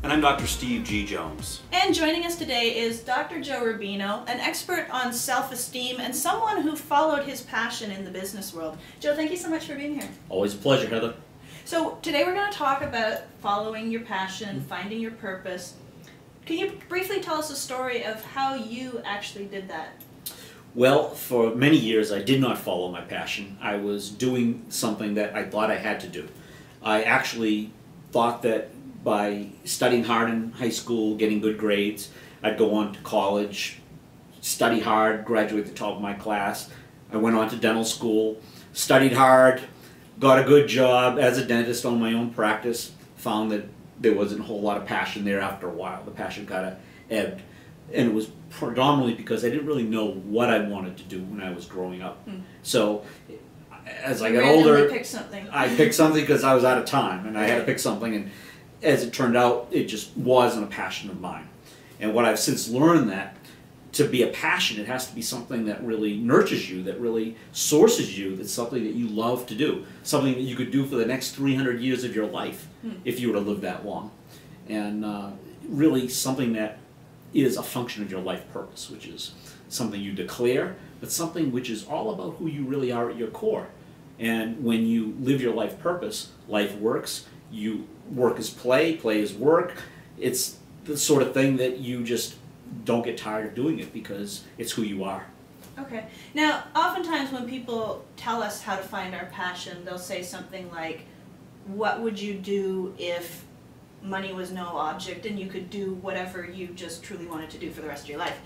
And I'm Dr. Steve G. Jones. And joining us today is Dr. Joe Rubino, an expert on self-esteem and someone who followed his passion in the business world. Joe, thank you so much for being here. Always a pleasure, Heather. So today we're going to talk about following your passion, finding your purpose. Can you briefly tell us a story of how you actually did that? Well, for many years I did not follow my passion. I was doing something that I thought I had to do. I actually thought that by studying hard in high school, getting good grades, I'd go on to college, study hard, graduate at the top of my class. I went on to dental school, studied hard, got a good job as a dentist on my own practice, found that there wasn't a whole lot of passion there after a while. The passion kind of ebbed. And it was predominantly because I didn't really know what I wanted to do when I was growing up. So as I got older, I picked something because I was out of time and I had to pick something. And as it turned out, it just wasn't a passion of mine. And what I've since learned that to be a passion, it has to be something that really nurtures you, that really sources you, that's something that you love to do, something that you could do for the next 300 years of your life if you were to live that long. And really something that is a function of your life purpose, which is something you declare, but something which is all about who you really are at your core. And when you live your life purpose, life works. You work is play, play is work. It's the sort of thing that you just don't get tired of doing it because it's who you are. Okay. Now, oftentimes when people tell us how to find our passion, they'll say something like, what would you do if money was no object and you could do whatever you just truly wanted to do for the rest of your life?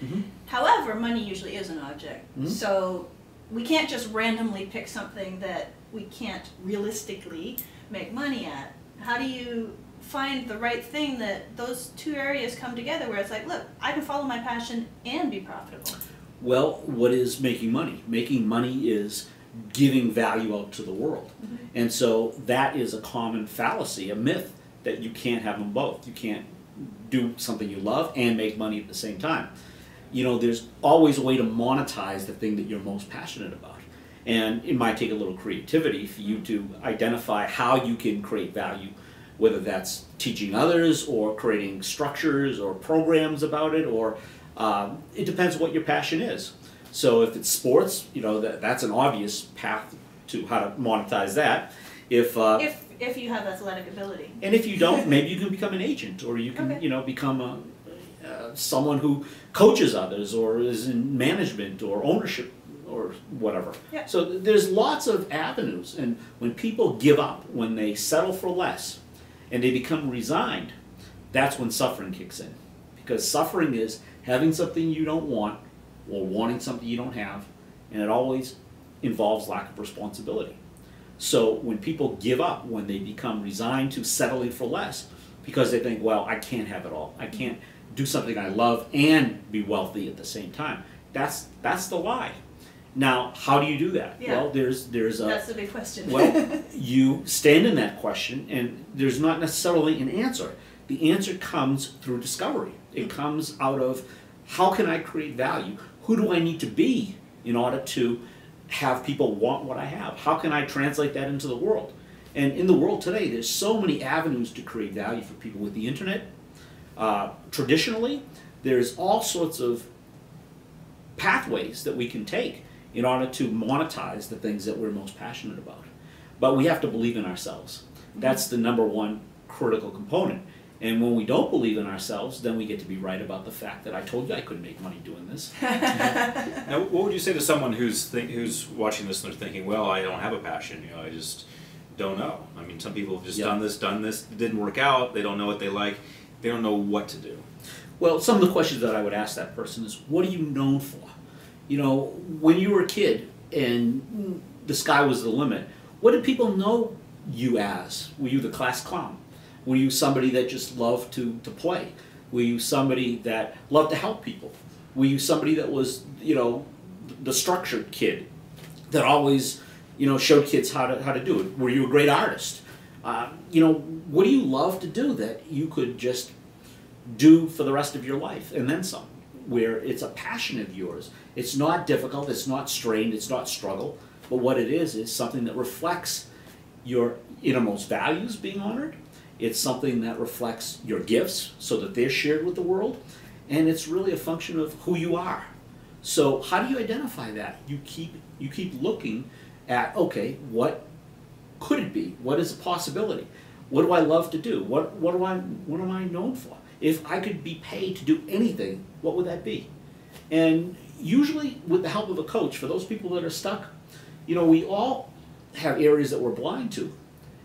However, money usually is an object. So we can't just randomly pick something that we can't realistically make money at. How do you find the right thing that those two areas come together where it's like, look, I can follow my passion and be profitable? Well, what is making money? Making money is giving value out to the world. And so that is a common fallacy, a myth, that you can't have them both. You can't do something you love and make money at the same time. You know, there's always a way to monetize the thing that you're most passionate about. And it might take a little creativity for you to identify how you can create value, whether that's teaching others or creating structures or programs about it, or it depends what your passion is. So if it's sports, you know, that's an obvious path to how to monetize that. If you have athletic ability. And if you don't, maybe you can become an agent, or you can, you know, become someone who coaches others, or is in management or ownership or whatever. So there's lots of avenues, and when people give up, when they settle for less, and they become resigned, that's when suffering kicks in. Because suffering is having something you don't want, or wanting something you don't have, and it always involves lack of responsibility. So when people give up, when they become resigned to settling for less, because they think, well, I can't have it all. I can't do something I love and be wealthy at the same time. That's the lie. Now, how do you do that? Well, there's a... That's the big question. Well, you stand in that question, and there's not necessarily an answer. The answer comes through discovery. It comes out of, how can I create value? Who do I need to be in order to have people want what I have? How can I translate that into the world? And in the world today, there's so many avenues to create value for people with the internet. Traditionally, there's all sorts of pathways that we can take in order to monetize the things that we're most passionate about. But we have to believe in ourselves. That's the number one critical component. And when we don't believe in ourselves, then we get to be right about the fact that I told you I couldn't make money doing this. Now, what would you say to someone who's watching this and they're thinking, well, I don't have a passion, you know, I just don't know. I mean, some people have just done this, it didn't work out, they don't know what they like, they don't know what to do. Well, some of the questions that I would ask that person is, what are you known for? You know, when you were a kid and the sky was the limit, what did people know you as? Were you the class clown? Were you somebody that just loved to play? Were you somebody that loved to help people? Were you somebody that was, you know, the structured kid that always, you know, showed kids how to do it? Were you a great artist? You know, what do you love to do that you could just do for the rest of your life and then some? Where it's a passion of yours. It's not difficult, it's not strained, it's not struggle, but what it is something that reflects your innermost values being honored, It's something that reflects your gifts so that they're shared with the world. And it's really a function of who you are. So how do you identify that? You keep looking at, okay, what could it be? What is a possibility? What do I love to do? What am I known for? If I could be paid to do anything, what would that be? And usually with the help of a coach, for those people that are stuck, you know, we all have areas that we're blind to.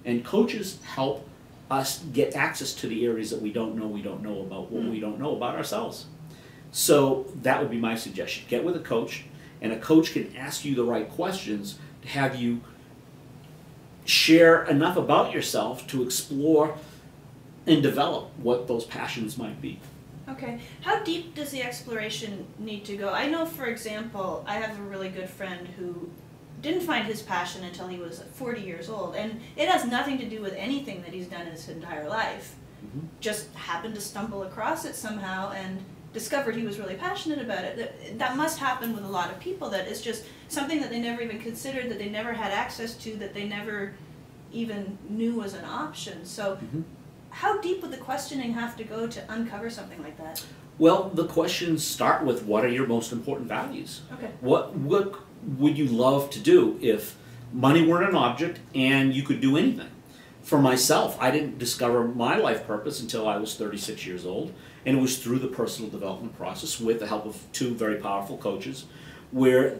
And coaches help us get access to the areas that we don't know about what we don't know about ourselves. So that would be my suggestion. Get with a coach, and a coach can ask you the right questions to have you share enough about yourself to explore and develop what those passions might be. Okay. How deep does the exploration need to go? I know, for example, I have a really good friend who didn't find his passion until he was 40 years old, and it has nothing to do with anything that he's done his entire life. Just happened to stumble across it somehow and discovered he was really passionate about it. That must happen with a lot of people, that it's just something that they never even considered, that they never had access to, that they never even knew was an option. So how deep would the questioning have to go to uncover something like that? Well, the questions start with, what are your most important values? Okay. What would you love to do if money weren't an object and you could do anything? For myself, I didn't discover my life purpose until I was 36 years old, and it was through the personal development process with the help of two very powerful coaches, where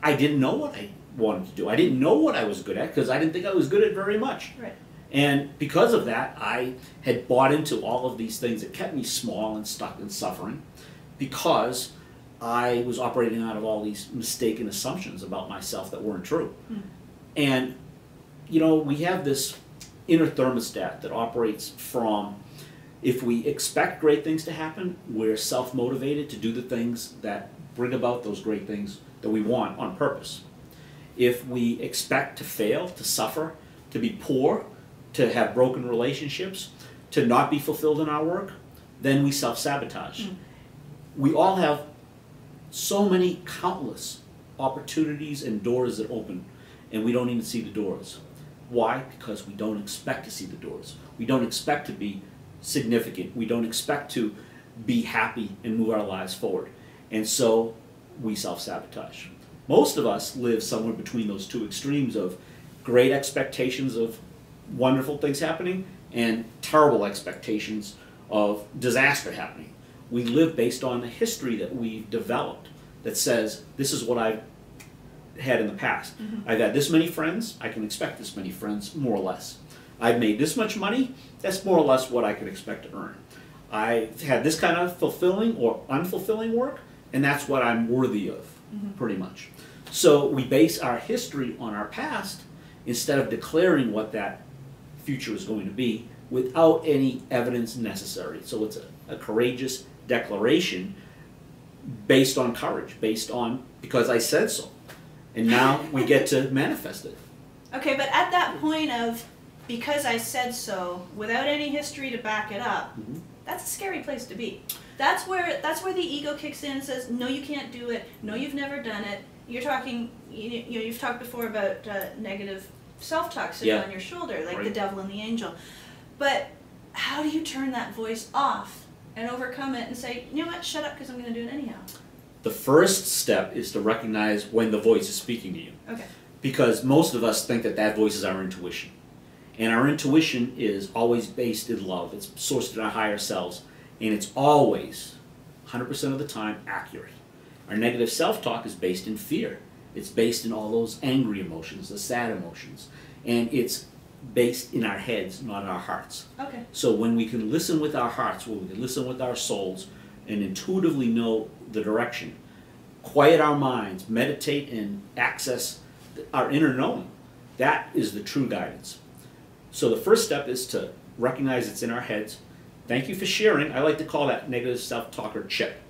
I didn't know what I wanted to do. I didn't know what I was good at because I didn't think I was good at very much. Right. And because of that, I had bought into all of these things that kept me small and stuck and suffering, because I was operating out of all these mistaken assumptions about myself that weren't true. And, you know, we have this inner thermostat that operates from, if we expect great things to happen, we're self-motivated to do the things that bring about those great things that we want on purpose. If we expect to fail, to suffer, to be poor, to have broken relationships, to not be fulfilled in our work, then we self-sabotage. We all have so many countless opportunities and doors that open, and we don't even see the doors. Why? Because we don't expect to see the doors. We don't expect to be significant. We don't expect to be happy and move our lives forward. And so we self-sabotage. Most of us live somewhere between those two extremes of great expectations of wonderful things happening and terrible expectations of disaster happening. We live based on the history that we've developed that says, this is what I've had in the past. I've had this many friends, I can expect this many friends, more or less. I've made this much money, that's more or less what I can expect to earn. I've had this kind of fulfilling or unfulfilling work, and that's what I'm worthy of, pretty much. So we base our history on our past instead of declaring what that future is going to be without any evidence necessary. So it's a courageous declaration based on courage, based on, because I said so. And now we get to manifest it. Okay, but at that point of, because I said so, without any history to back it up, that's a scary place to be. That's where the ego kicks in and says, no, you can't do it. No, you've never done it. You're talking, you've talked before about negative self-talk sitting on your shoulder, like the devil and the angel. But how do you turn that voice off and overcome it and say, you know what, shut up because I'm going to do it anyhow? The first step is to recognize when the voice is speaking to you. Okay. Because most of us think that that voice is our intuition. And our intuition is always based in love. It's sourced in our higher selves. And it's always, 100% of the time, accurate. Our negative self-talk is based in fear. It's based in all those angry emotions, the sad emotions. And it's based in our heads, not our hearts. Okay. So when we can listen with our hearts, when we can listen with our souls, and intuitively know the direction, quiet our minds, meditate and access our inner knowing, that is the true guidance. So the first step is to recognize it's in our heads. Thank you for sharing. I like to call that negative self-talker Chip.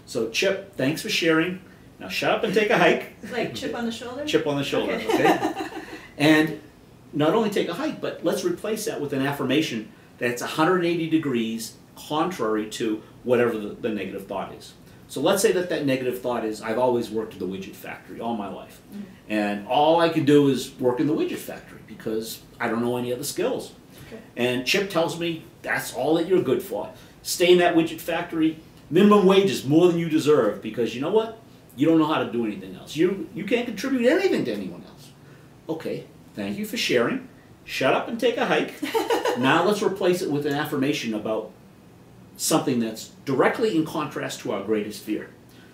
So Chip, thanks for sharing. Now shut up and take a hike. Like chip on the shoulder? Chip on the shoulder, okay? And not only take a hike, but let's replace that with an affirmation that's 180 degrees contrary to whatever the negative thought is. So let's say that that negative thought is, I've always worked at the widget factory all my life. And all I can do is work in the widget factory because I don't know any other skills. Okay. And Chip tells me that's all that you're good for. Stay in that widget factory, minimum wage is more than you deserve because you know what? You don't know how to do anything else. You can't contribute anything to anyone else. Okay, thank you for sharing. Shut up and take a hike. Now let's replace it with an affirmation about something that's directly in contrast to our greatest fear.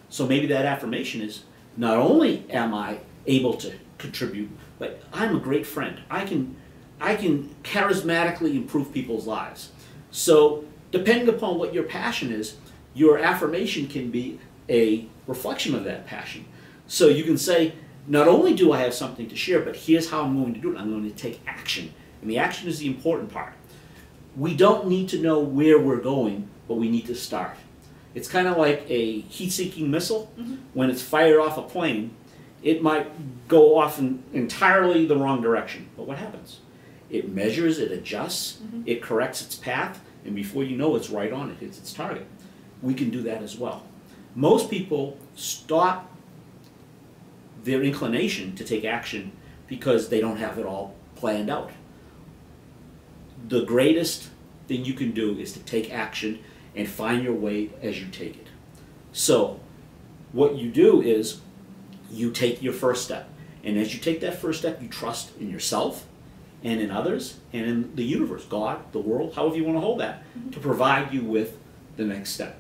So maybe that affirmation is, not only am I able to contribute, but I'm a great friend. I can charismatically improve people's lives. So depending upon what your passion is, your affirmation can be a reflection of that passion. So you can say, not only do I have something to share, but here's how I'm going to do it. I'm going to take action. And the action is the important part. We don't need to know where we're going, but we need to start. It's kind of like a heat-seeking missile. When it's fired off a plane, it might go off in entirely the wrong direction. But what happens? It measures, it adjusts, it corrects its path, and before you know it's right on, it hits its target. We can do that as well. Most people stop their inclination to take action because they don't have it all planned out. The greatest thing you can do is to take action and find your way as you take it. So what you do is you take your first step. And as you take that first step, you trust in yourself and in others and in the universe, God, the world, however you want to hold that, to provide you with the next step.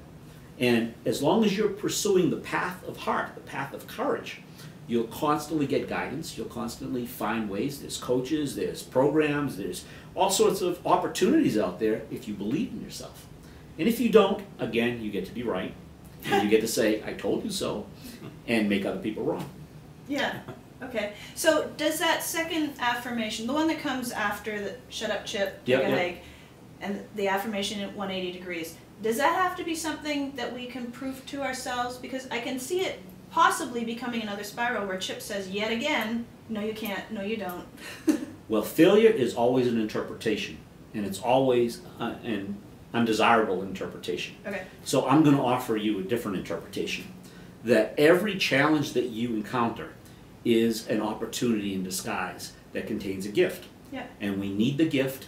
And as long as you're pursuing the path of heart, the path of courage, you'll constantly get guidance, you'll constantly find ways. There's coaches, there's programs, there's all sorts of opportunities out there if you believe in yourself. And if you don't, again, you get to be right. And you get to say, I told you so, and make other people wrong. Yeah. Okay. So does that second affirmation, the one that comes after the shut up, Chip, take a hike, and the affirmation at 180 degrees, does that have to be something that we can prove to ourselves? Because I can see it possibly becoming another spiral where Chip says yet again, no you can't, no you don't. Well, failure is always an interpretation, and it's always an undesirable interpretation. Okay. So I'm going to offer you a different interpretation, that every challenge that you encounter is an opportunity in disguise that contains a gift. Yeah. And we need the gift,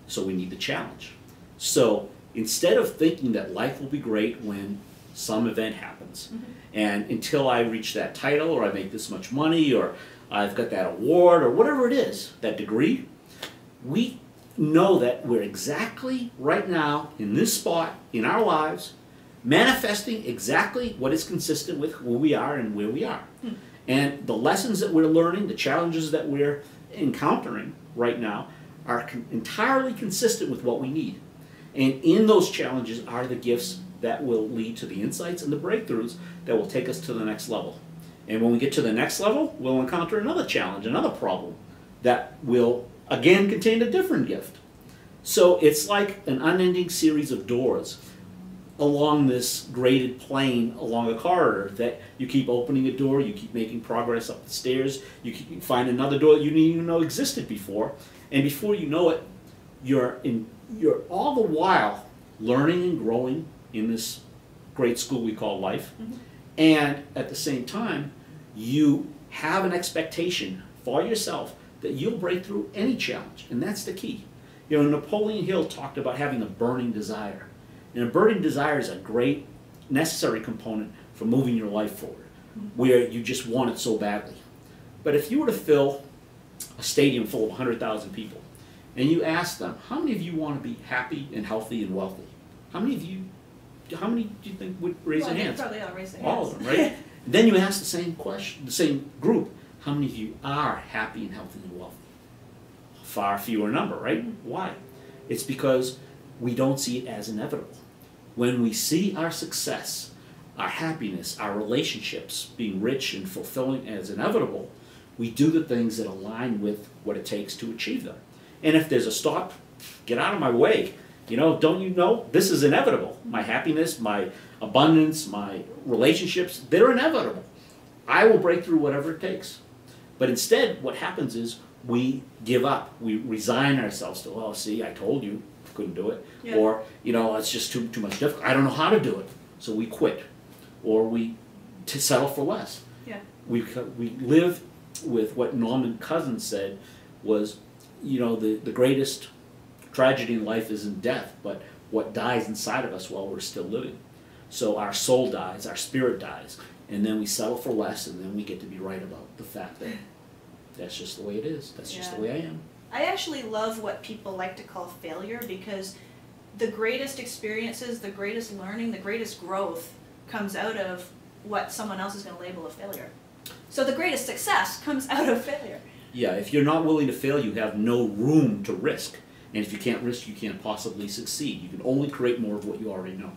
so we need the challenge. So instead of thinking that life will be great when some event happens, and until I reach that title, or I make this much money, or I've got that award, or whatever it is, that degree, we know that we're exactly right now in this spot in our lives, manifesting exactly what is consistent with who we are and where we are. And the lessons that we're learning, the challenges that we're encountering right now are entirely consistent with what we need. And in those challenges are the gifts that will lead to the insights and the breakthroughs that will take us to the next level. And when we get to the next level, we'll encounter another challenge, another problem that will again contain a different gift. So it's like an unending series of doors along this graded plane along a corridor that you keep opening a door, you keep making progress up the stairs, you find another door that you didn't even know existed before, and before you know it, you're all the while learning and growing in this great school we call life, and at the same time you have an expectation for yourself that you'll break through any challenge, and that's the key. You know, Napoleon Hill talked about having a burning desire. And a burning desire is a great necessary component for moving your life forward, where you just want it so badly. But if you were to fill a stadium full of 100,000 people, and you ask them, how many of you want to be happy and healthy and wealthy? How many do you think would raise their hands? Probably all raise their hands. All of them, right? Then you ask the same question, the same group, how many of you are happy and healthy and wealthy? Far fewer number, right? Why? It's because we don't see it as inevitable. When we see our success, our happiness, our relationships being rich and fulfilling as inevitable, we do the things that align with what it takes to achieve them. And if there's a stop, get out of my way. You know, don't you know this is inevitable? My happiness, my abundance, my relationships, they're inevitable. I will break through whatever it takes. But instead, what happens is we give up. We resign ourselves to, well, see, I told you, couldn't do it. Yeah. Or, you know, it's just too much difficult. I don't know how to do it. So we quit. or we settle for less. Yeah. We live with what Norman Cousins said was, you know, the greatest tragedy in life isn't death, but what dies inside of us while we're still living. So our soul dies, our spirit dies, and then we settle for less, and then we get to be right about the fact that that's just the way it is. That's just the way I am. I actually love what people like to call failure, because the greatest experiences, the greatest learning, the greatest growth comes out of what someone else is going to label a failure. So the greatest success comes out of failure. Yeah, if you're not willing to fail, you have no room to risk. And if you can't risk, you can't possibly succeed. You can only create more of what you already know.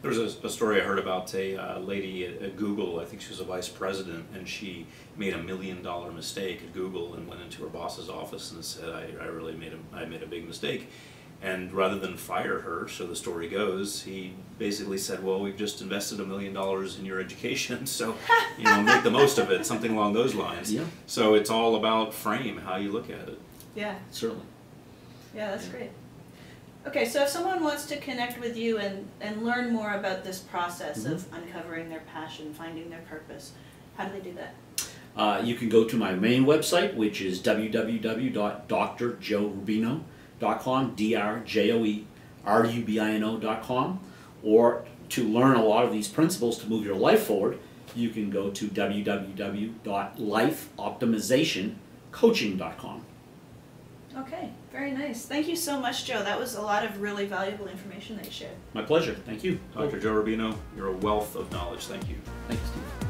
There was a story I heard about a lady at Google. I think she was a vice president, and she made $1 million mistake at Google and went into her boss's office and said, I made a big mistake. And rather than fire her, so the story goes, he basically said, well, we've just invested $1 million in your education, so you know, make the most of it, something along those lines. Yeah. So it's all about frame, how you look at it. Yeah. Certainly. Yeah, that's great. Okay, so if someone wants to connect with you and learn more about this process of uncovering their passion, finding their purpose, how do they do that? You can go to my main website, which is www.drjoerubino.com, drjoerubino.com, or to learn a lot of these principles to move your life forward, you can go to www.lifeoptimizationcoaching.com. Okay, very nice. Thank you so much, Joe. That was a lot of really valuable information that you shared. My pleasure. Thank you. Dr. Joe Rubino, you're a wealth of knowledge. Thank you. Thank you, Steve.